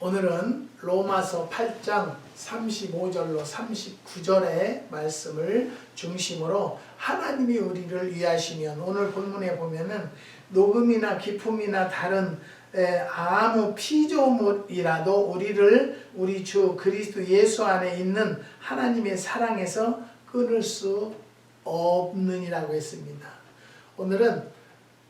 오늘은 로마서 8장 35절로 39절의 말씀을 중심으로 하나님이 우리를 위하시면, 오늘 본문에 보면은 녹음이나 기품이나 다른 아무 피조물이라도 우리를 우리 주 그리스도 예수 안에 있는 하나님의 사랑에서 끊을 수 없느니라고 했습니다. 오늘은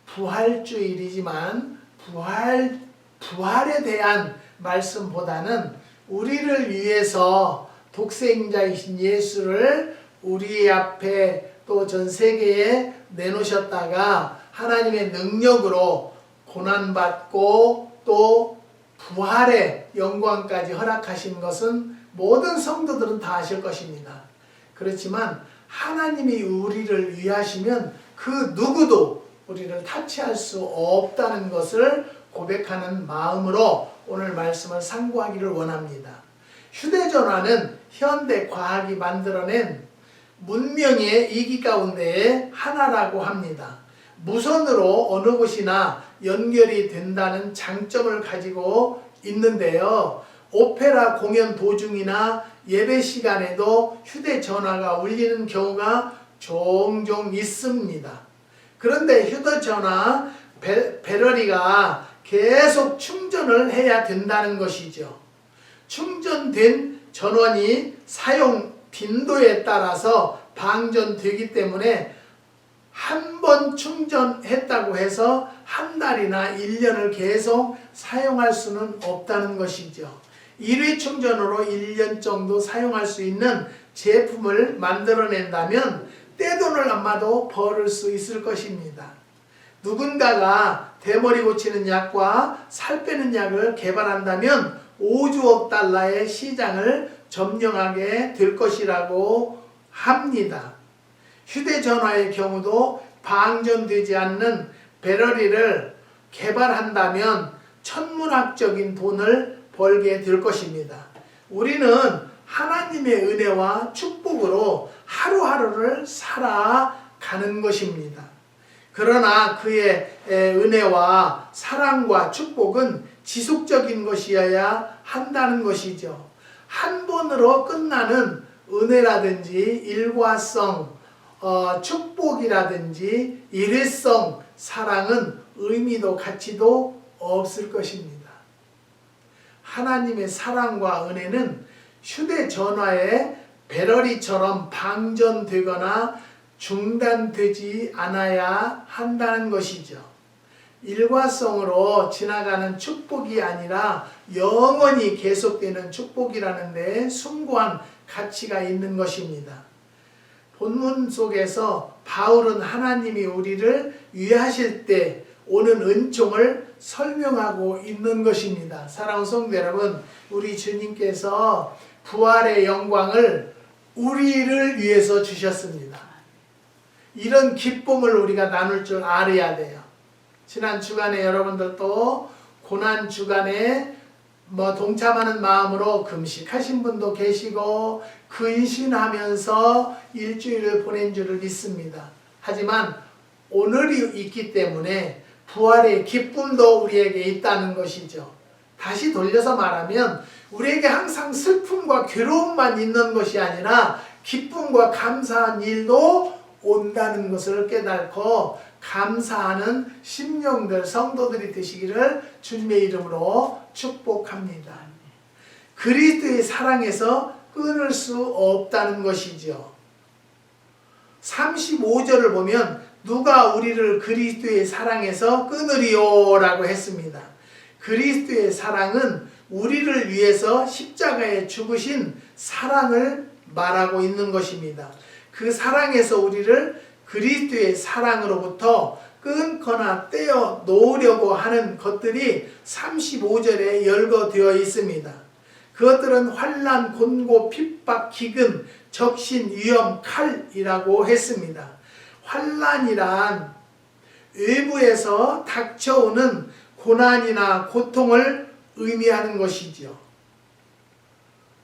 부활주일이지만 부활에 대한 말씀보다는 우리를 위해서 독생자이신 예수를 우리 앞에 또 전 세계에 내놓으셨다가 하나님의 능력으로 고난받고 또 부활의 영광까지 허락하신 것은 모든 성도들은 다 아실 것입니다. 그렇지만 하나님이 우리를 위하시면 그 누구도 우리를 타치할 수 없다는 것을 고백하는 마음으로 오늘 말씀을 상고하기를 원합니다. 휴대전화는 현대 과학이 만들어낸 문명의 이기 가운데의 하나라고 합니다. 무선으로 어느 곳이나 연결이 된다는 장점을 가지고 있는데요. 오페라 공연 도중이나 예배 시간에도 휴대전화가 울리는 경우가 종종 있습니다. 그런데 휴대전화 배터리가 계속 충전을 해야 된다는 것이죠. 충전된 전원이 사용 빈도에 따라서 방전되기 때문에 한 번 충전했다고 해서 한 달이나 1년을 계속 사용할 수는 없다는 것이죠. 1회 충전으로 1년 정도 사용할 수 있는 제품을 만들어낸다면 떼돈을 아마도 벌을 수 있을 것입니다. 누군가가 대머리 고치는 약과 살 빼는 약을 개발한다면 5조억 달러의 시장을 점령하게 될 것이라고 합니다. 휴대전화의 경우도 방전되지 않는 배터리를 개발한다면 천문학적인 돈을 벌게 될 것입니다. 우리는 하나님의 은혜와 축복으로 하루하루를 살아가는 것입니다. 그러나 그의 은혜와 사랑과 축복은 지속적인 것이어야 한다는 것이죠. 한 번으로 끝나는 은혜라든지 일과성 축복이라든지 일회성 사랑은 의미도 가치도 없을 것입니다. 하나님의 사랑과 은혜는 휴대전화의 배터리처럼 방전되거나 중단되지 않아야 한다는 것이죠. 일과성으로 지나가는 축복이 아니라 영원히 계속되는 축복이라는 데 숭고한 가치가 있는 것입니다. 본문 속에서 바울은 하나님이 우리를 위하실 때 오는 은총을 설명하고 있는 것입니다. 사랑하는 성도 여러분, 우리 주님께서 부활의 영광을 우리를 위해서 주셨습니다. 이런 기쁨을 우리가 나눌 줄 알아야 돼요. 지난 주간에 여러분들도 고난 주간에 동참하는 마음으로 금식하신 분도 계시고 근신하면서 일주일을 보낸 줄을 믿습니다. 하지만 오늘이 있기 때문에 부활의 기쁨도 우리에게 있다는 것이죠. 다시 돌려서 말하면 우리에게 항상 슬픔과 괴로움만 있는 것이 아니라 기쁨과 감사한 일도 온다는 것을 깨닫고 감사하는 심령들, 성도들이 되시기를 주님의 이름으로 축복합니다. 그리스도의 사랑에서 끊을 수 없다는 것이죠. 35절을 보면 누가 우리를 그리스도의 사랑에서 끊으리요? 라고 했습니다. 그리스도의 사랑은 우리를 위해서 십자가에 죽으신 사랑을 말하고 있는 것입니다. 그 사랑에서 우리를 그리스도의 사랑으로부터 끊거나 떼어 놓으려고 하는 것들이 35절에 열거되어 있습니다. 그것들은 환난, 곤고, 핍박, 기근, 적신, 위험, 칼이라고 했습니다. 환난이란 외부에서 닥쳐오는 고난이나 고통을 의미하는 것이죠.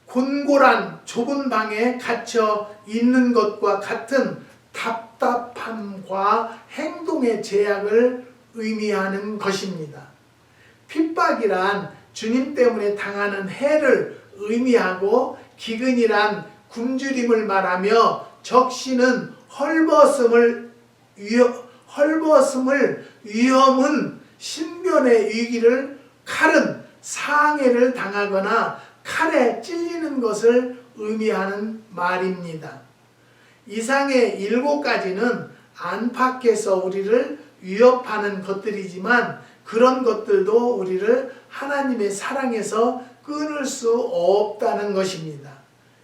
곤고란 좁은 방에 갇혀 있는 것과 같은 답답함과 행동의 제약을 의미하는 것입니다. 핍박이란 주님 때문에 당하는 해를 의미하고 기근이란 굶주림을 말하며 적시는 헐벗음을 위험은 신변의 위기를 칼은 상해를 당하거나 칼에 찔리는 것을 의미하는 말입니다. 이상의 7가지는 안팎에서 우리를 위협하는 것들이지만 그런 것들도 우리를 하나님의 사랑에서 끊을 수 없다는 것입니다.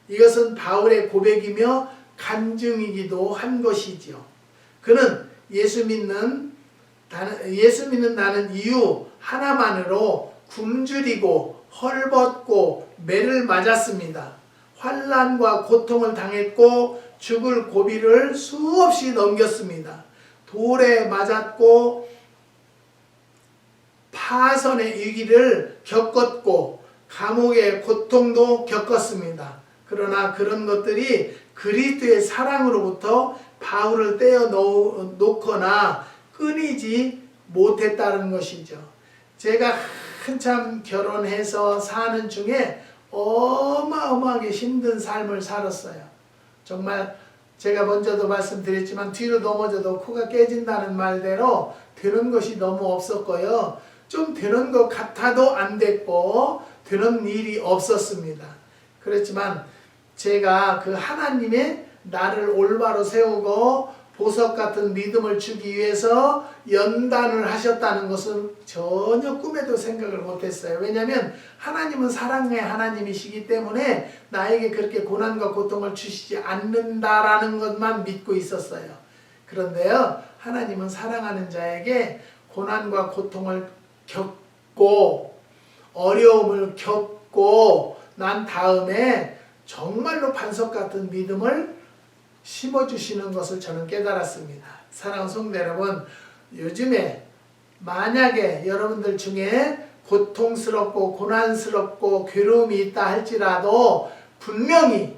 이것은 바울의 고백이며 간증이기도 한 것이지요. 그는 예수 믿는 나는 이유 하나만으로 굶주리고 헐벗고 매를 맞았습니다. 환난과 고통을 당했고 죽을 고비를 수없이 넘겼습니다. 돌에 맞았고 파선의 위기를 겪었고 감옥의 고통도 겪었습니다. 그러나 그런 것들이 그리스도의 사랑으로부터 바울을 떼어 놓거나 끊이지 못했다는 것이죠. 제가 한참 결혼해서 사는 중에 어마어마하게 힘든 삶을 살았어요. 정말 제가 먼저도 말씀드렸지만 뒤로 넘어져도 코가 깨진다는 말대로 되는 것이 너무 없었고요. 좀 되는 것 같아도 안 됐고 되는 일이 없었습니다. 그렇지만 제가 그 하나님의 나를 올바로 세우고 보석 같은 믿음을 주기 위해서 연단을 하셨다는 것은 전혀 꿈에도 생각을 못했어요. 왜냐하면 하나님은 사랑의 하나님이시기 때문에 나에게 그렇게 고난과 고통을 주시지 않는다라는 것만 믿고 있었어요. 그런데요, 하나님은 사랑하는 자에게 고난과 고통을 겪고 어려움을 겪고 난 다음에 정말로 반석 같은 믿음을 심어주시는 것을 저는 깨달았습니다. 사랑하는 성도 여러분, 요즘에 만약에 여러분들 중에 고통스럽고 고난스럽고 괴로움이 있다 할지라도 분명히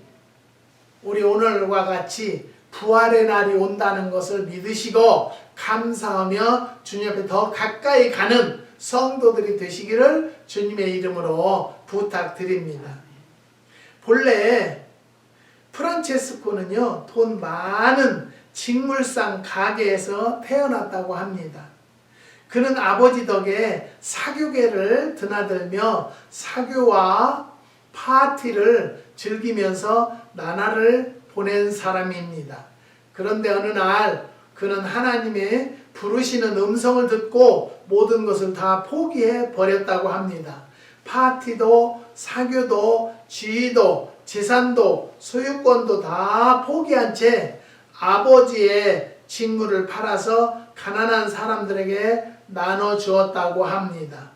우리 오늘과 같이 부활의 날이 온다는 것을 믿으시고 감사하며 주님 앞에 더 가까이 가는 성도들이 되시기를 주님의 이름으로 부탁드립니다. 본래 프란체스코는요, 돈 많은 직물상 가게에서 태어났다고 합니다. 그는 아버지 덕에 사교계를 드나들며 사교와 파티를 즐기면서 나날을 보낸 사람입니다. 그런데 어느 날 그는 하나님의 부르시는 음성을 듣고 모든 것을 다 포기해 버렸다고 합니다. 파티도 사교도 지위도 재산도 소유권도 다 포기한 채 아버지의 직물을 팔아서 가난한 사람들에게 나눠주었다고 합니다.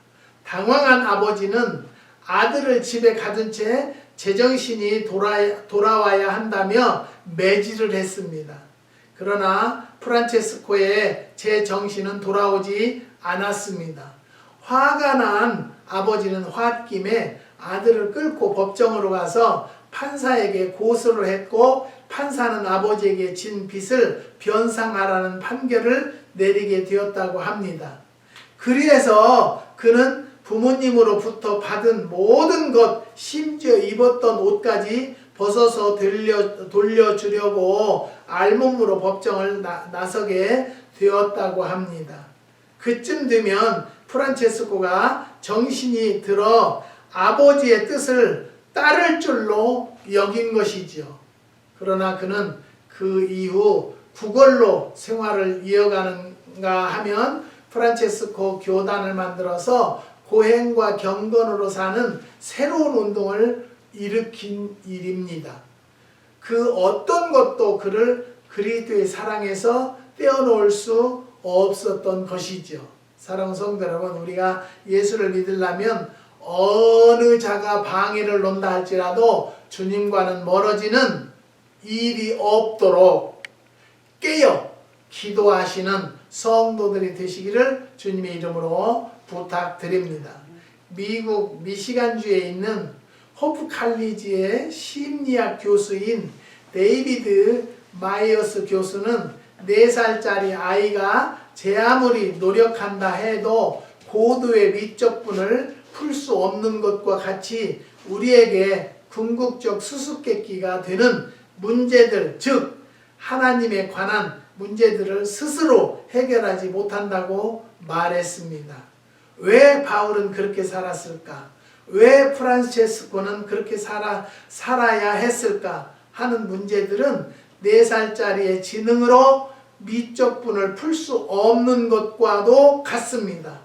당황한 아버지는 아들을 집에 가둔 채 제정신이 돌아와야 한다며 매질을 했습니다. 그러나 프란체스코의 제정신은 돌아오지 않았습니다. 화가 난 아버지는 홧김에 아들을 끌고 법정으로 가서 판사에게 고소를 했고 판사는 아버지에게 진 빚을 변상하라는 판결을 내리게 되었다고 합니다. 그래서 그는 부모님으로부터 받은 모든 것, 심지어 입었던 옷까지 벗어서 돌려주려고 알몸으로 법정을 나서게 되었다고 합니다. 그쯤 되면 프란체스코가 정신이 들어 아버지의 뜻을 따를 줄로 여긴 것이지요. 그러나 그는 그 이후 구걸로 생활을 이어가는가 하면 프란체스코 교단을 만들어서 고행과 경건으로 사는 새로운 운동을 일으킨 일입니다. 그 어떤 것도 그를 그리스도의 사랑에서 떼어놓을 수 없었던 것이죠. 사랑하는 성도 여러분, 우리가 예수를 믿으려면 어느 자가 방해를 논다 할지라도 주님과는 멀어지는 일이 없도록 깨어 기도하시는 성도들이 되시기를 주님의 이름으로 부탁드립니다. 미국 미시간주에 있는 호프 칼리지의 심리학 교수인 데이비드 마이어스 교수는 4살짜리 아이가 제 아무리 노력한다 해도 고도의 미적분을 풀 수 없는 것과 같이 우리에게 궁극적 수수께끼가 되는 문제들, 즉 하나님에 관한 문제들을 스스로 해결하지 못한다고 말했습니다. 왜 바울은 그렇게 살았을까? 왜 프란체스코는 그렇게 살아야 했을까? 하는 문제들은 4살짜리의 지능으로 미적분을 풀 수 없는 것과도 같습니다.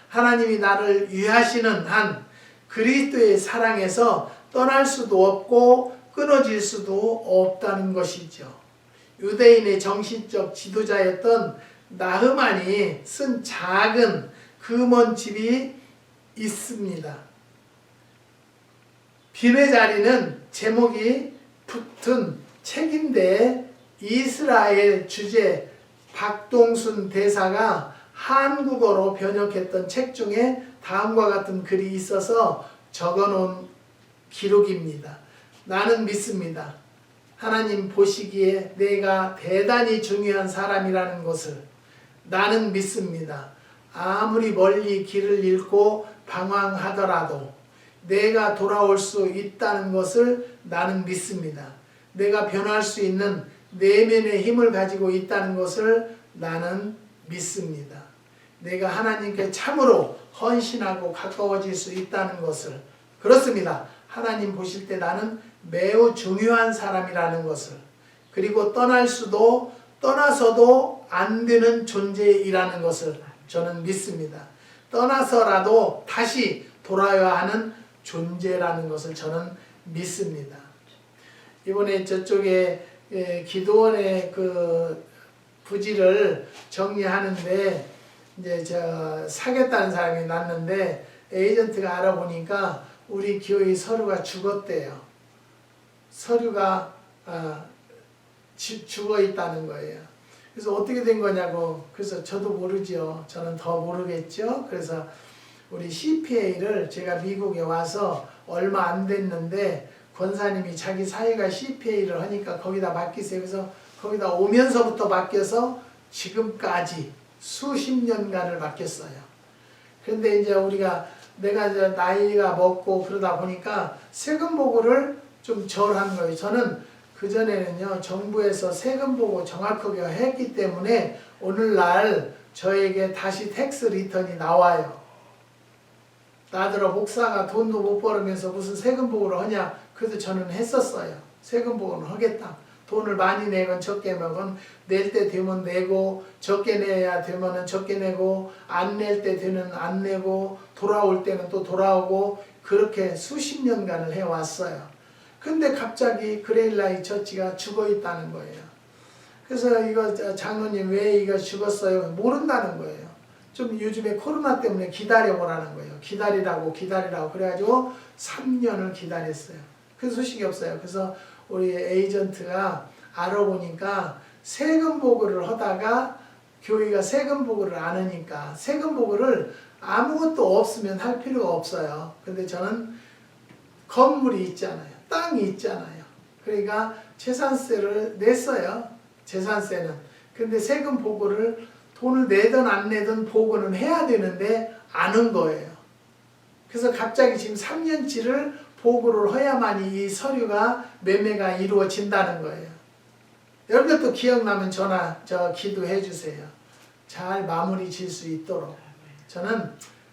하나님이 나를 위하시는 한 그리스도의 사랑에서 떠날 수도 없고 끊어질 수도 없다는 것이죠. 유대인의 정신적 지도자였던 나흐만이 쓴 작은 금원집이 있습니다. 비례 자리는 제목이 붙은 책인데 이스라엘 주재 박동순 대사가 한국어로 번역했던 책 중에 다음과 같은 글이 있어서 적어놓은 기록입니다. 나는 믿습니다. 하나님 보시기에 내가 대단히 중요한 사람이라는 것을 나는 믿습니다. 아무리 멀리 길을 잃고 방황하더라도 내가 돌아올 수 있다는 것을 나는 믿습니다. 내가 변할 수 있는 내면의 힘을 가지고 있다는 것을 나는 믿습니다. 내가 하나님께 참으로 헌신하고 가까워질 수 있다는 것을, 그렇습니다. 하나님 보실 때 나는 매우 중요한 사람이라는 것을, 그리고 떠나서도 안 되는 존재이라는 것을 저는 믿습니다. 떠나서라도 다시 돌아야 하는 존재라는 것을 저는 믿습니다. 이번에 저쪽에 기도원의 그 부지를 정리하는데 이제 사겠다는 사람이 났는데 에이전트가 알아보니까 우리 교회 서류가 죽었대요. 서류가 죽어 있다는 거예요. 그래서 어떻게 된 거냐고. 그래서 저도 모르죠. 저는 더 모르겠죠. 그래서 우리 CPA를 제가 미국에 와서 얼마 안 됐는데 권사님이 자기 사회가 CPA를 하니까 거기다 맡기세요. 그래서 거기다 오면서부터 맡겨서 지금까지 수십 년간을 맡겼어요. 그런데 이제 내가 이제 나이가 먹고 그러다 보니까 세금 보고를 좀 절한 거예요. 저는 그전에는요, 정부에서 세금 보고 정확하게 했기 때문에 오늘날 저에게 다시 텍스 리턴이 나와요. 나더러 목사가 돈도 못 벌으면서 무슨 세금 보고를 하냐. 그래서 저는 했었어요. 세금 보고는 하겠다. 돈을 많이 내건 적게 내건 낼 때 되면 내고, 적게 내야 되면은 적게 내고, 안 낼 때 되면 안 내고, 돌아올 때는 또 돌아오고, 그렇게 수십 년간을 해왔어요. 근데 갑자기 그레일라이 처치가 죽어 있다는 거예요. 그래서 이거 장로님 왜 이거 죽었어요? 모른다는 거예요. 좀 요즘에 코로나 때문에 기다려보라는 거예요. 기다리라고 그래가지고 3년을 기다렸어요. 그 소식이 없어요. 그래서 우리 에이전트가 알아보니까 세금 보고를 하다가 교회가 세금 보고를 안 하니까 세금 보고를 아무것도 없으면 할 필요가 없어요. 근데 저는 건물이 있잖아요. 땅이 있잖아요. 그러니까 재산세를 냈어요. 재산세는. 근데 세금 보고를 돈을 내든 안 내든 보고는 해야 되는데 안 한 거예요. 그래서 갑자기 지금 3년치를 보고를 해야만이 이 서류가 매매가 이루어진다는 거예요. 여러분들도 기억나면 기도해 주세요. 잘 마무리 질 수 있도록. 저는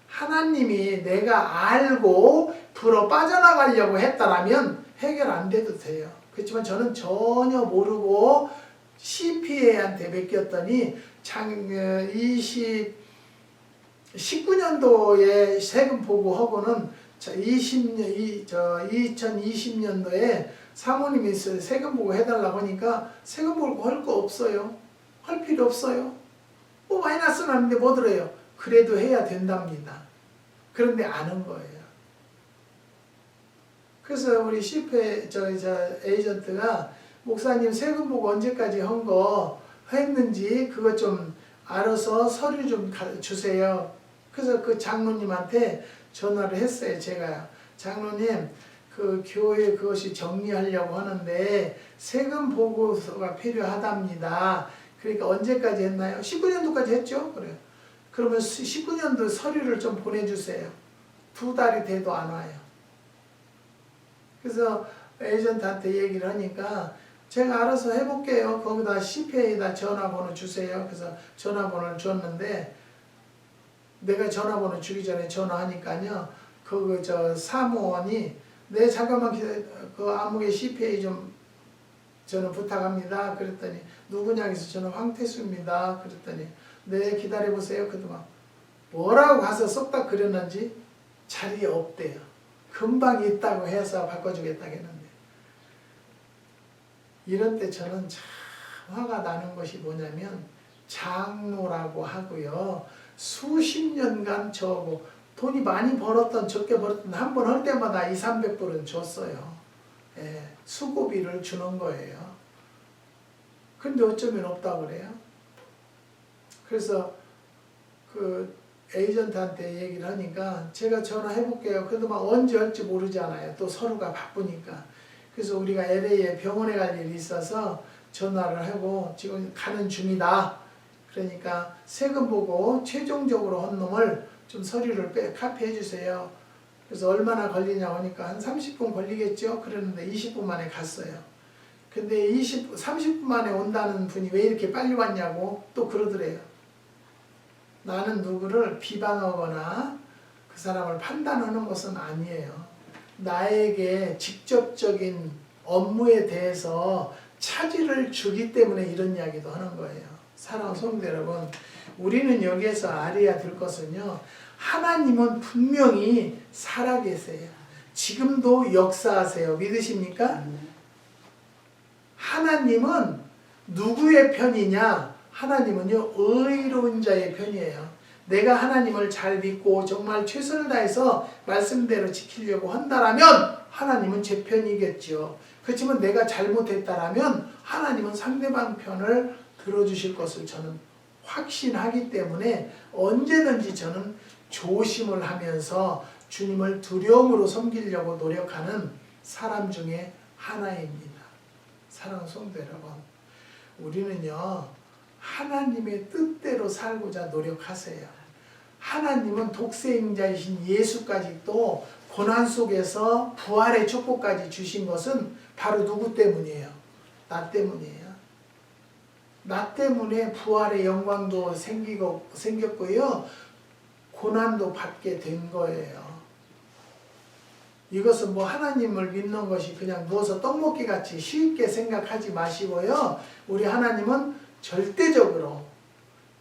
하나님이 내가 알고 불어 빠져나가려고 했다라면 해결 안 돼도 돼요. 그렇지만 저는 전혀 모르고 CPA한테 맡겼더니 19년도에 세금 보고하고는 2020년도에 사모님이 세금 보고 해달라고 하니까 세금 보고 할 거 없어요. 할 필요 없어요. 뭐 마이너스 나는데 뭐 들어요. 그래도 해야 된답니다. 그런데 안 한 거예요. 그래서 우리 CPA 에이전트가 목사님 세금 보고 언제까지 한 거 했는지 그거 좀 알아서 서류 좀 주세요. 그래서 그 장로님한테 전화를 했어요. 제가 장로님 그 교회 그것이 정리하려고 하는데 세금 보고서가 필요하답니다. 그러니까 언제까지 했나요? 19년도까지 했죠. 그래요. 그러면 19년도 서류를 좀 보내주세요. 2달이 돼도 안 와요. 그래서 에이전트한테 얘기를 하니까 제가 알아서 해볼게요. 거기다 CPA에다 전화번호 주세요. 그래서 전화번호를 줬는데 내가 전화번호 주기 전에 전화하니까요. 사무원이 네 잠깐만 그 아무개 CPA 좀 저는 부탁합니다. 그랬더니 누구냐 해서 저는 황태수입니다. 그랬더니 네 기다려보세요. 그동안 뭐라고 가서 쏙딱 그렸는지 자리에 없대요. 금방 있다고 해서 바꿔주겠다고 했는데 이런 때 저는 참 화가 나는 것이 뭐냐면 장로라고 하고요. 수십 년간 저하고 돈이 많이 벌었던 적게 벌었던 한 번 할 때마다 200~300불은 줬어요. 예, 수고비를 주는 거예요. 근데 어쩌면 없다고 그래요. 그래서 그 에이전트한테 얘기를 하니까 제가 전화해볼게요. 그래도 막 언제 할지 모르잖아요. 또 서로가 바쁘니까. 그래서 우리가 LA에 병원에 갈 일이 있어서 전화를 하고 지금 가는 중이다. 그러니까 세금 보고 최종적으로 한 놈을 좀 서류를 카피해 주세요. 그래서 얼마나 걸리냐고 하니까 한 30분 걸리겠죠? 그러는데 20분 만에 갔어요. 근데 30분 만에 온다는 분이 왜 이렇게 빨리 왔냐고 또 그러더래요. 나는 누구를 비방하거나 그 사람을 판단하는 것은 아니에요. 나에게 직접적인 업무에 대해서 차질을 주기 때문에 이런 이야기도 하는 거예요. 사랑하는 성도 여러분, 우리는 여기에서 알아야 될 것은요. 하나님은 분명히 살아계세요. 지금도 역사하세요. 믿으십니까? 하나님은 누구의 편이냐? 하나님은요 의로운 자의 편이에요. 내가 하나님을 잘 믿고 정말 최선을 다해서 말씀대로 지키려고 한다라면 하나님은 제 편이겠죠. 그렇지만 내가 잘못했다라면 하나님은 상대방 편을 들어주실 것을 저는 확신하기 때문에 언제든지 저는 조심을 하면서 주님을 두려움으로 섬기려고 노력하는 사람 중에 하나입니다. 사랑하는 성도 여러분, 우리는요 하나님의 뜻대로 살고자 노력하세요. 하나님은 독생자이신 예수까지 또 고난 속에서 부활의 축복까지 주신 것은 바로 누구 때문이에요? 나 때문이에요. 나 때문에 부활의 영광도 생겼고요. 고난도 받게 된 거예요. 이것은 뭐 하나님을 믿는 것이 그냥 누워서 떡먹기 같이 쉽게 생각하지 마시고요. 우리 하나님은 절대적으로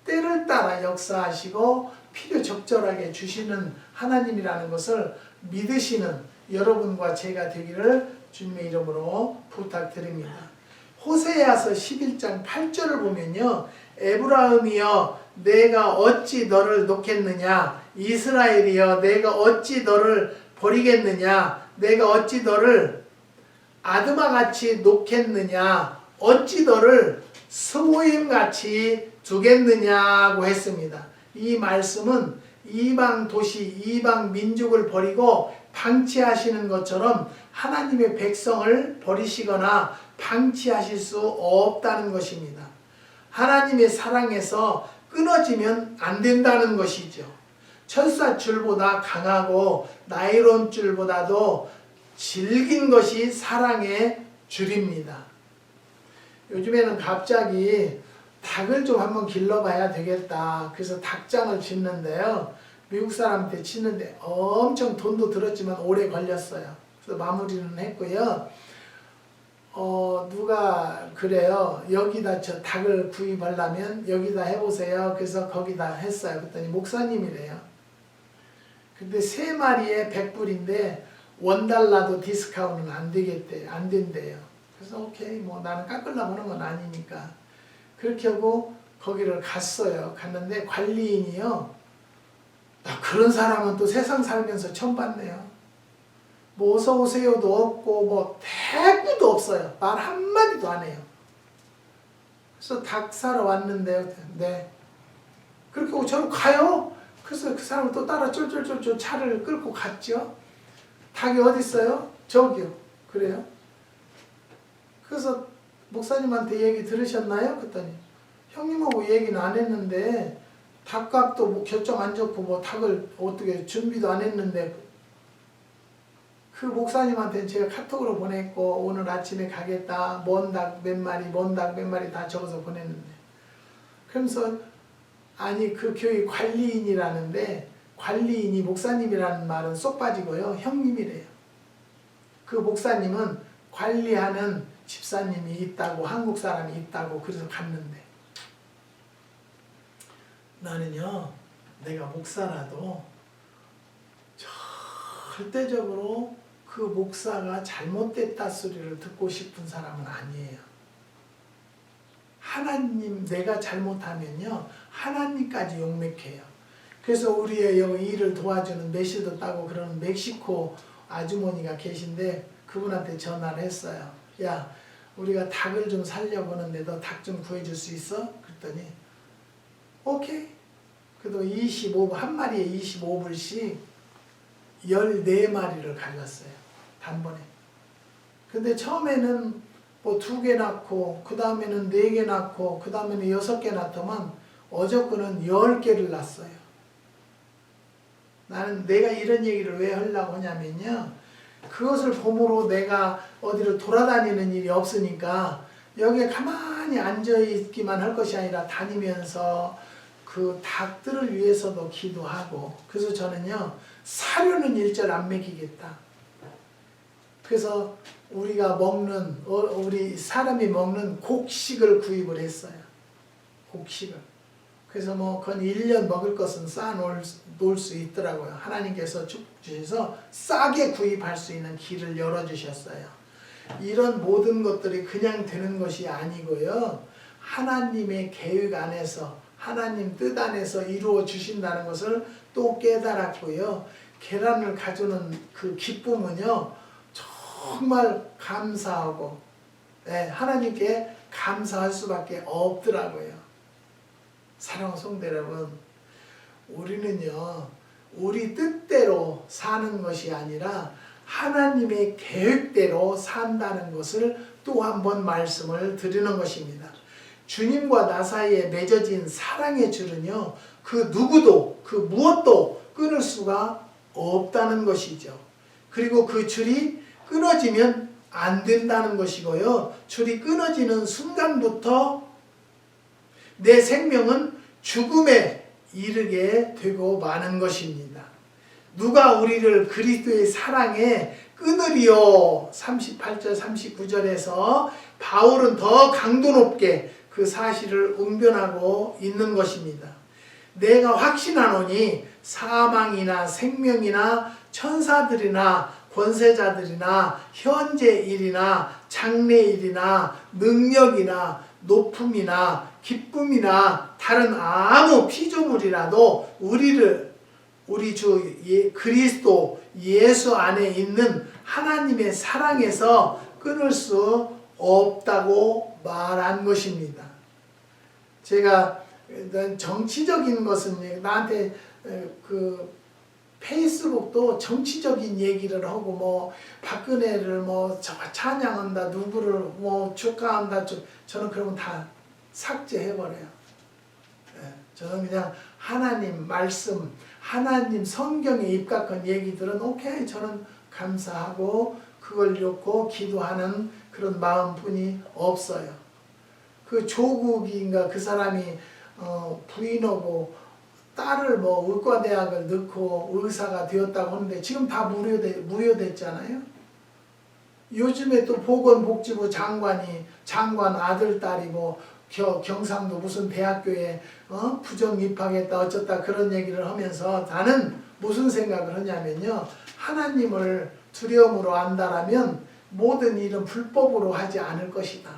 때를 따라 역사하시고 필요 적절하게 주시는 하나님이라는 것을 믿으시는 여러분과 제가 되기를 주님의 이름으로 부탁드립니다. 호세아서 11장 8절을 보면요. 에브라임이여 내가 어찌 너를 놓겠느냐, 이스라엘이여 내가 어찌 너를 버리겠느냐, 내가 어찌 너를 아드마같이 놓겠느냐, 어찌 너를 스보임같이 두겠느냐고 했습니다. 이 말씀은 이방 도시, 이방 민족을 버리고 방치하시는 것처럼 하나님의 백성을 버리시거나 방치하실 수 없다는 것입니다. 하나님의 사랑에서 끊어지면 안 된다는 것이죠. 철사줄보다 강하고 나일론 줄보다도 질긴 것이 사랑의 줄입니다. 요즘에는 갑자기 닭을 좀 한번 길러봐야 되겠다. 그래서 닭장을 짓는데요. 미국 사람한테 짓는데 엄청 돈도 들었지만 오래 걸렸어요. 그래서 마무리는 했고요. 누가 그래요. 여기다 저 닭을 구입하려면 여기다 해보세요. 그래서 거기다 했어요. 그랬더니 목사님이래요. 근데 3마리에 100불인데 $1도 디스카운트는 안 되겠대요. 안 된대요. 그래서 오케이, 뭐 나는 깎으려고 하는 건 아니니까. 그렇게 하고 거기를 갔어요. 갔는데 관리인이요. 그런 사람은 또 세상 살면서 처음 봤네요. 뭐 어서 오세요도 없고 뭐 대꾸도 없어요. 말 한마디도 안 해요. 그래서 닭 사러 왔는데요. 네. 그렇게 하고 저를 가요. 그래서 그 사람은 또 따라 쫄쫄쫄쫄 차를 끌고 갔죠. 닭이 어디 있어요? 저기요. 그래요? 그래서 목사님한테 얘기 들으셨나요? 그랬더니 형님하고 얘기는 안 했는데 닭값도 뭐 결정 안 좋고 뭐 닭을 어떻게 준비도 안 했는데 그 목사님한테 제가 카톡으로 보냈고 오늘 아침에 가겠다. 먼 닭 몇 마리 다 적어서 보냈는데 그러면서 아니 그 교회 관리인이라는데 관리인이 목사님이라는 말은 쏙 빠지고요. 형님이래요. 그 목사님은 관리하는 집사님이 있다고 한국 사람이 있다고 그래서 갔는데 나는요 내가 목사라도 절대적으로 그 목사가 잘못됐다 소리를 듣고 싶은 사람은 아니에요. 하나님 내가 잘못하면요 하나님까지 용맥해요. 그래서 우리의 여기 일을 도와주는 메시도 따고 그러는 멕시코 아주머니가 계신데 그분한테 전화를 했어요. 야 우리가 닭을 좀 살려고 하는데 너 닭 좀 구해줄 수 있어? 그랬더니 오케이. 그래도 25불 한 마리에 25불씩 14마리를 가졌어요. 단번에. 근데 처음에는 뭐 2개 낳고 그 다음에는 4개 낳고 그 다음에는 6개 낳더만 어저께는 10개를 낳았어요. 나는 내가 이런 얘기를 왜 하려고 하냐면요. 그것을 보므로 내가 어디로 돌아다니는 일이 없으니까 여기에 가만히 앉아있기만 할 것이 아니라 다니면서 그 닭들을 위해서도 기도하고 그래서 저는요 사료는 일절 안 먹이겠다. 그래서 우리가 먹는 우리 사람이 먹는 곡식을 구입을 했어요. 곡식을. 그래서 뭐 그건 1년 먹을 것은 쌓아놓을 수 있더라고요. 하나님께서 주셔서 싸게 구입할 수 있는 길을 열어주셨어요. 이런 모든 것들이 그냥 되는 것이 아니고요. 하나님의 계획 안에서 하나님 뜻 안에서 이루어 주신다는 것을 또 깨달았고요. 계란을 가져오는 그 기쁨은요. 정말 감사하고 하나님께 감사할 수밖에 없더라고요. 사랑하는 성도 여러분, 우리는요. 우리 뜻대로 사는 것이 아니라 하나님의 계획대로 산다는 것을 또 한 번 말씀을 드리는 것입니다. 주님과 나 사이에 맺어진 사랑의 줄은요. 그 누구도 그 무엇도 끊을 수가 없다는 것이죠. 그리고 그 줄이 끊어지면 안 된다는 것이고요. 줄이 끊어지는 순간부터 내 생명은 죽음에 이르게 되고 마는 것입니다. 누가 우리를 그리스도의 사랑에 끊으리요. 38절 39절에서 바울은 더 강도 높게 그 사실을 응변하고 있는 것입니다. 내가 확신하노니 사망이나 생명이나 천사들이나 권세자들이나 현재일이나 장래일이나 능력이나 높음이나 기쁨이나 다른 아무 피조물이라도 우리 주 그리스도 예수 안에 있는 하나님의 사랑에서 끊을 수 없다고 말한 것입니다. 제가 정치적인 것은 나한테 그 페이스북도 정치적인 얘기를 하고 뭐 박근혜를 뭐 찬양한다 누구를 뭐 축하한다 저는 그러면 다 삭제해버려요. 저는 그냥 하나님 말씀 하나님 성경에 입각한 얘기들은 오케이 저는 감사하고 그걸 놓고 기도하는 그런 마음뿐이 없어요. 그 조국인가 그 사람이 부인하고 딸을 뭐 의과대학을 넣고 의사가 되었다고 하는데 지금 다 무효됐잖아요. 요즘에 또 보건복지부 장관 아들 딸이 뭐 경상도 무슨 대학교에 부정 입학했다 어쩌다 그런 얘기를 하면서 나는 무슨 생각을 하냐면요. 하나님을 두려움으로 안다라면 모든 일은 불법으로 하지 않을 것이다.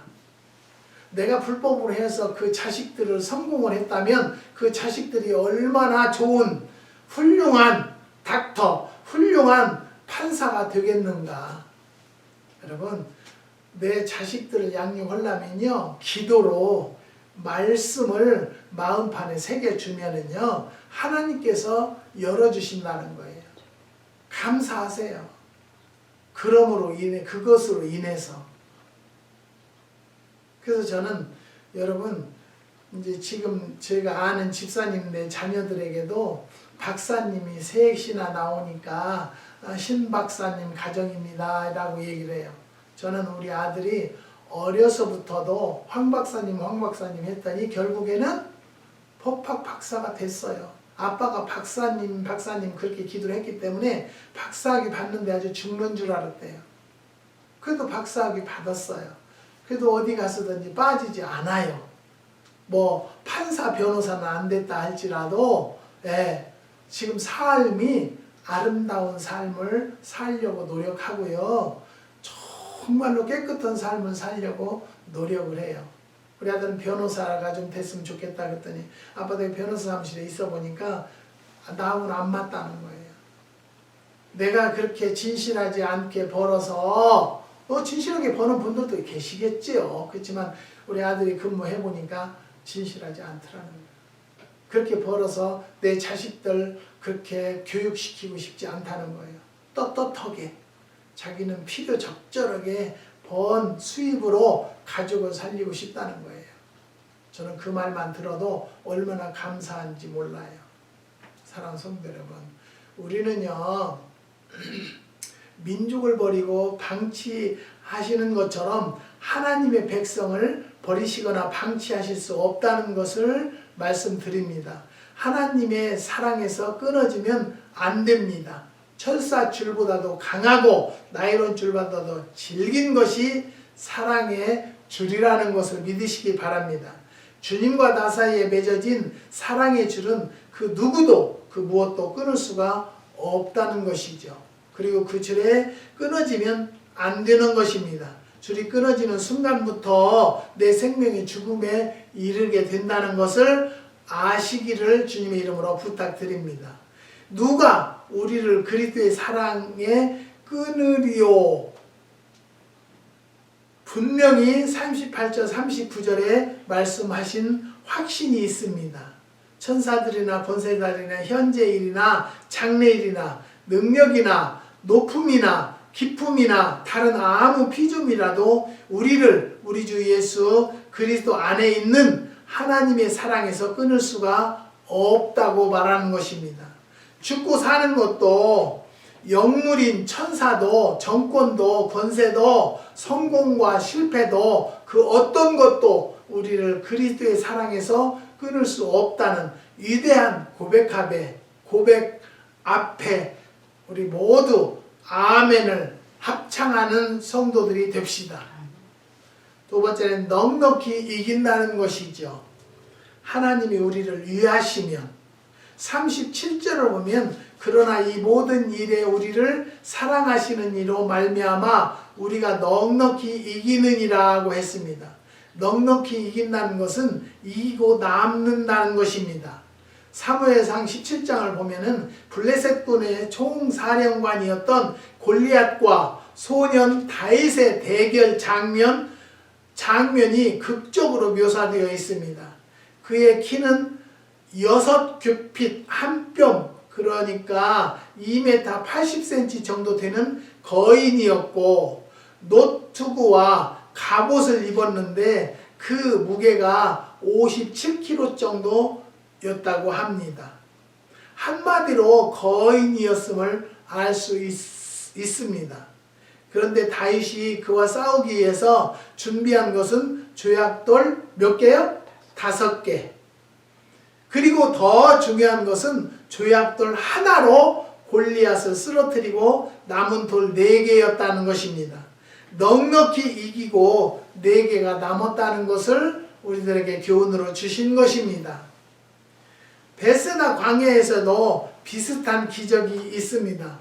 내가 불법으로 해서 그 자식들을 성공을 했다면 그 자식들이 얼마나 좋은 훌륭한 닥터, 훌륭한 판사가 되겠는가. 여러분 내 자식들을 양육하려면요 기도로 말씀을 마음판에 새겨주면은요 하나님께서 열어주신다는 거예요. 감사하세요. 그러므로 인해 그것으로 인해서 그래서 저는 여러분 이제 지금 제가 아는 집사님네 자녀들에게도 박사님이 셋이나 나오니까 신 박사님 가정입니다 라고 얘기를 해요. 저는 우리 아들이 어려서부터도 황 박사님 했더니 결국에는 법학 박사가 됐어요. 아빠가 박사님 그렇게 기도를 했기 때문에 박사학위 받는데 아주 죽는 줄 알았대요. 그래도 박사학위 받았어요. 그래도 어디 가서든지 빠지지 않아요. 뭐 판사 변호사는 안 됐다 할지라도 지금 삶이 아름다운 삶을 살려고 노력하고요. 정말로 깨끗한 삶을 살려고 노력을 해요. 우리 아들은 변호사가 좀 됐으면 좋겠다 그랬더니 아빠 내가 변호사 사무실에 있어 보니까 나하고는 안 맞다는 거예요. 내가 그렇게 진실하지 않게 벌어서 진실하게 버는 분들도 계시겠지요. 그렇지만 우리 아들이 근무해 보니까 진실하지 않더라는 거예요. 그렇게 벌어서 내 자식들 그렇게 교육시키고 싶지 않다는 거예요. 떳떳하게 자기는 필요 적절하게 번 수입으로 가족을 살리고 싶다는 거예요. 저는 그 말만 들어도 얼마나 감사한지 몰라요. 사랑하는 성도 여러분, 우리는요 민족을 버리고 방치하시는 것처럼 하나님의 백성을 버리시거나 방치하실 수 없다는 것을 말씀드립니다. 하나님의 사랑에서 끊어지면 안 됩니다. 철사 줄보다도 강하고 나일론 줄보다도 질긴 것이 사랑의 줄이라는 것을 믿으시기 바랍니다. 주님과 나 사이에 맺어진 사랑의 줄은 그 누구도 그 무엇도 끊을 수가 없다는 것이죠. 그리고 그 줄에 끊어지면 안 되는 것입니다. 줄이 끊어지는 순간부터 내 생명이 죽음에 이르게 된다는 것을 아시기를 주님의 이름으로 부탁드립니다. 누가 우리를 그리스도의 사랑에 끊으리요? 분명히 38절 39절에 말씀하신 확신이 있습니다. 천사들이나 권세자들이나 현재일이나 장래일이나 능력이나 높음이나 기품이나 다른 아무 피조물이라도 우리를 우리 주 예수 그리스도 안에 있는 하나님의 사랑에서 끊을 수가 없다고 말하는 것입니다. 죽고 사는 것도 영물인 천사도 정권도 권세도 성공과 실패도 그 어떤 것도 우리를 그리스도의 사랑에서 끊을 수 없다는 위대한 고백 앞에 우리 모두 아멘을 합창하는 성도들이 됩시다. 두 번째는 넉넉히 이긴다는 것이죠. 하나님이 우리를 위하시면 37절을 보면 그러나 이 모든 일에 우리를 사랑하시는 이로 말미암아 우리가 넉넉히 이기느니라고 했습니다. 넉넉히 이긴다는 것은 이기고 남는다는 것입니다. 사무엘상 17장을 보면은 블레셋 군의 총사령관이었던 골리앗과 소년 다윗의 대결 장면이 극적으로 묘사되어 있습니다. 그의 키는 6규핏 한 뼘, 그러니까 2m 80cm 정도 되는 거인이었고 노트구와 갑옷을 입었는데 그 무게가 57kg 정도였다고 합니다. 한마디로 거인이었음을 알 수 있습니다. 그런데 다윗이 그와 싸우기 위해서 준비한 것은 조약돌 몇 개요? 5개. 그리고 더 중요한 것은 조약돌 하나로 골리앗을 쓰러뜨리고 남은 돌 4개였다는 것입니다. 넉넉히 이기고 4개가 남았다는 것을 우리들에게 교훈으로 주신 것입니다. 베스다 광야에서도 비슷한 기적이 있습니다.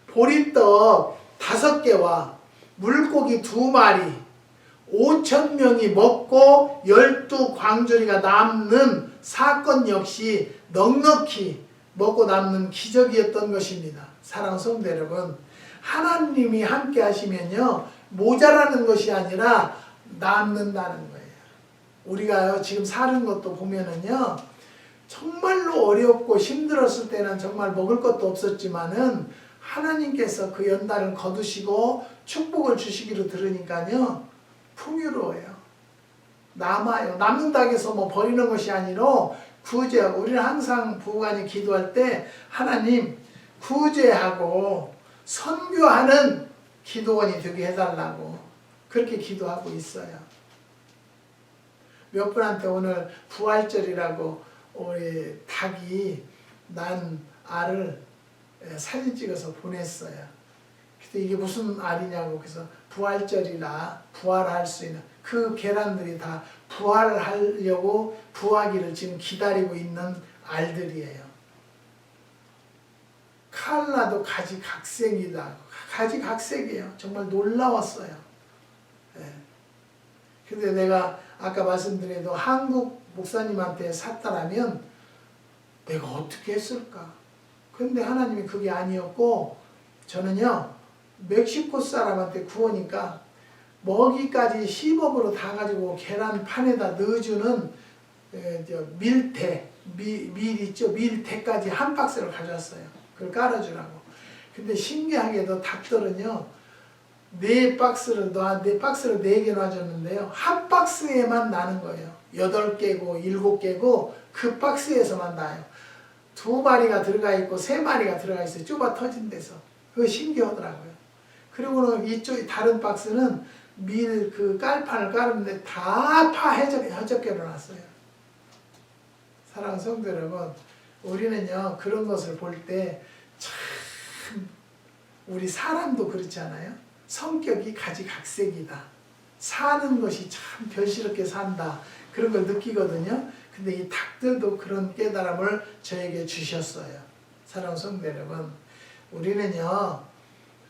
보리떡 5개와 물고기 2마리 5,000명이 먹고 12광주리가 남는 사건 역시 넉넉히 먹고 남는 기적이었던 것입니다. 사랑하는 성도 여러분, 하나님이 함께 하시면요 모자라는 것이 아니라 남는다는 거예요. 우리가 지금 사는 것도 보면은요 정말로 어렵고 힘들었을 때는 정말 먹을 것도 없었지만은 하나님께서 그 연단을 거두시고 축복을 주시기로 들으니까요 풍요로워요. 남아요. 남는다고 해서 뭐 버리는 것이 아니라 구제. 우리는 항상 부부간에 기도할 때 하나님 구제하고 선교하는 기도원이 되게 해달라고 그렇게 기도하고 있어요. 몇 분한테 오늘 부활절이라고 우리 닭이 난 알을 사진 찍어서 보냈어요. 근데 이게 무슨 알이냐고. 그래서 부활절이라 부활할 수 있는 그 계란들이 다 부활하려고 부화기를 지금 기다리고 있는 알들이에요. 칼라도 가지각색이다. 가지각색이에요. 정말 놀라웠어요. 근데 내가 아까 말씀드려도 한국 목사님한테 샀다라면 내가 어떻게 했을까? 근데 하나님이 그게 아니었고 저는요 멕시코 사람한테 구우니까 먹이까지 시범으로 다 가지고 계란판에다 넣어주는 밀대, 밀 있죠? 밀대까지 한 박스를 가져왔어요. 그걸 깔아주라고. 근데 신기하게도 닭들은요 4박스를 4개 놔줬는데요. 한 박스에만 나는 거예요. 8개고 7개고 그 박스에서만 나요. 2마리가 들어가 있고 3마리가 들어가 있어요. 좁아 터진 데서. 그거 신기하더라고요. 그리고는 이쪽 다른 박스는 밀 그 깔판을 깔았는데 다 허접게 놨어요. 사랑하는 성도 여러분, 우리는요 그런 것을 볼 때 참 우리 사람도 그렇잖아요. 성격이 가지각색이다. 사는 것이 참 별스럽게 산다. 그런 걸 느끼거든요. 근데 이 닭들도 그런 깨달음을 저에게 주셨어요. 사랑하는 성도 여러분, 우리는요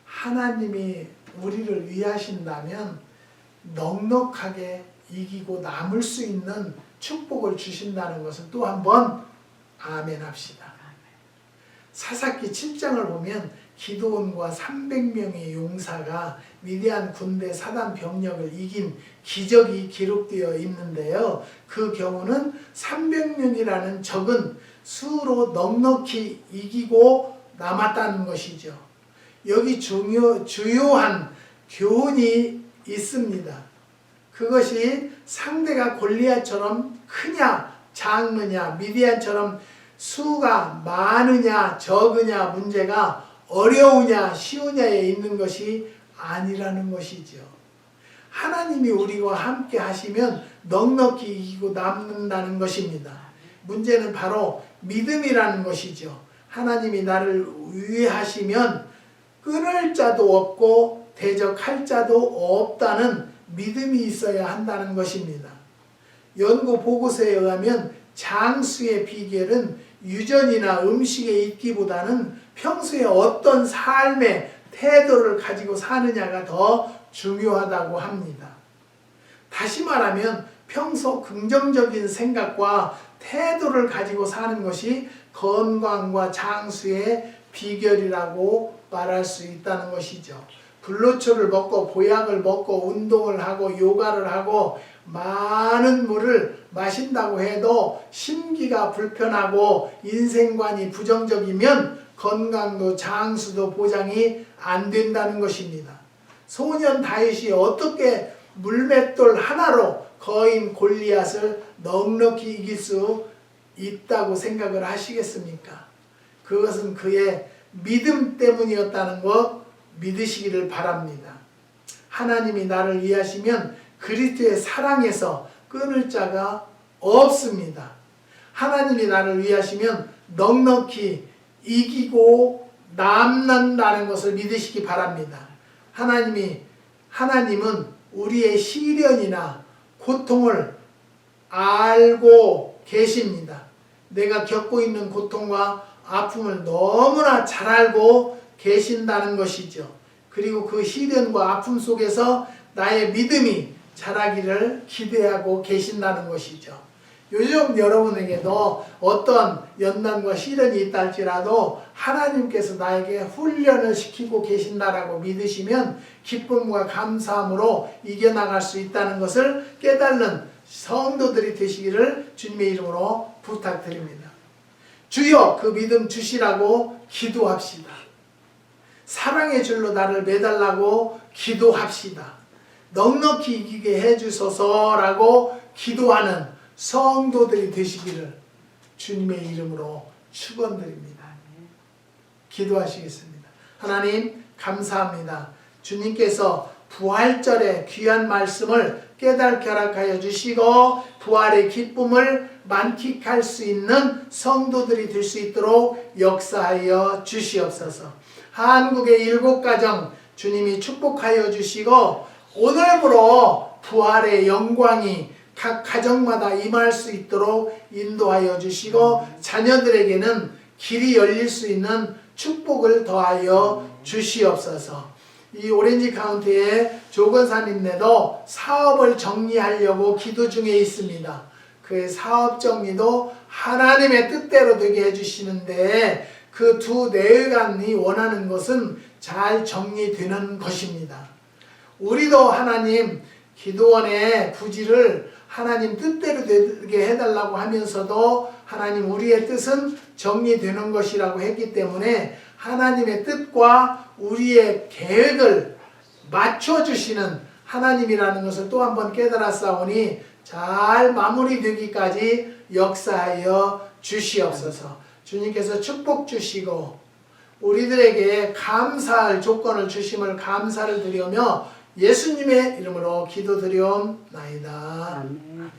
하나님이 우리를 위하신다면 넉넉하게 이기고 남을 수 있는 축복을 주신다는 것을 또 한번 아멘 합시다. 사사기 7장을 보면 기드온과 300명의 용사가 미디안 군대 사단 병력을 이긴 기적이 기록되어 있는데요. 그 경우는 300명이라는 적은 수로 넉넉히 이기고 남았다는 것이죠. 여기 주요한 교훈이 있습니다. 그것이 상대가 골리앗처럼 크냐 작느냐 미디안처럼 수가 많으냐 적으냐 문제가 어려우냐 쉬우냐에 있는 것이 아니라는 것이죠. 하나님이 우리와 함께 하시면 넉넉히 이기고 남는다는 것입니다. 문제는 바로 믿음이라는 것이죠. 하나님이 나를 위하시면 끊을 자도 없고 대적할 자도 없다는 믿음이 있어야 한다는 것입니다. 연구 보고서에 의하면 장수의 비결은 유전이나 음식에 있기보다는 평소에 어떤 삶의 태도를 가지고 사느냐가 더 중요하다고 합니다. 다시 말하면 평소 긍정적인 생각과 태도를 가지고 사는 것이 건강과 장수의 비결이라고 말할 수 있다는 것이죠. 불로초를 먹고 보약을 먹고 운동을 하고 요가를 하고 많은 물을 마신다고 해도 심기가 불편하고 인생관이 부정적이면 건강도 장수도 보장이 안 된다는 것입니다. 소년 다윗이 어떻게 물맷돌 하나로 거인 골리앗을 넉넉히 이길 수 있다고 생각을 하시겠습니까? 그것은 그의 믿음 때문이었다는 것 믿으시기를 바랍니다. 하나님이 나를 위하시면 그리스도의 사랑에서 끊을 자가 없습니다. 하나님이 나를 위하시면 넉넉히 이기고 남는다는 것을 믿으시기 바랍니다. 하나님은 우리의 시련이나 고통을 알고 계십니다. 내가 겪고 있는 고통과 아픔을 너무나 잘 알고 계신다는 것이죠. 그리고 그 시련과 아픔 속에서 나의 믿음이 자라기를 기대하고 계신다는 것이죠. 요즘 여러분에게도 어떤 연단과 시련이 있다 할지라도 하나님께서 나에게 훈련을 시키고 계신다라고 믿으시면 기쁨과 감사함으로 이겨나갈 수 있다는 것을 깨닫는 성도들이 되시기를 주님의 이름으로 부탁드립니다. 주여 그 믿음 주시라고 기도합시다. 사랑의 줄로 나를 매달라고 기도합시다. 넉넉히 이기게 해주소서라고 기도하는 성도들이 되시기를 주님의 이름으로 축원드립니다. 기도하시겠습니다. 하나님 감사합니다. 주님께서 부활절에 귀한 말씀을 깨닫게 허락하여 주시고 부활의 기쁨을 만끽할 수 있는 성도들이 될 수 있도록 역사하여 주시옵소서. 한국의 7가정 주님이 축복하여 주시고 오늘부로 부활의 영광이 각 가정마다 임할 수 있도록 인도하여 주시고 자녀들에게는 길이 열릴 수 있는 축복을 더하여 주시옵소서. 이 오렌지 카운티의 조건사님네도 사업을 정리하려고 기도 중에 있습니다. 그의 사업 정리도 하나님의 뜻대로 되게 해주시는데 그 두 내외간이 원하는 것은 잘 정리되는 것입니다. 우리도 하나님 기도원의 부지를 하나님 뜻대로 되게 해달라고 하면서도 하나님 우리의 뜻은 정리되는 것이라고 했기 때문에 하나님의 뜻과 우리의 계획을 맞춰주시는 하나님이라는 것을 또 한 번 깨달았사오니 잘 마무리되기까지 역사하여 주시옵소서. 주님께서 축복 주시고 우리들에게 감사할 조건을 주심을 감사를 드리며 예수님의 이름으로 기도드리옵나이다. 아멘.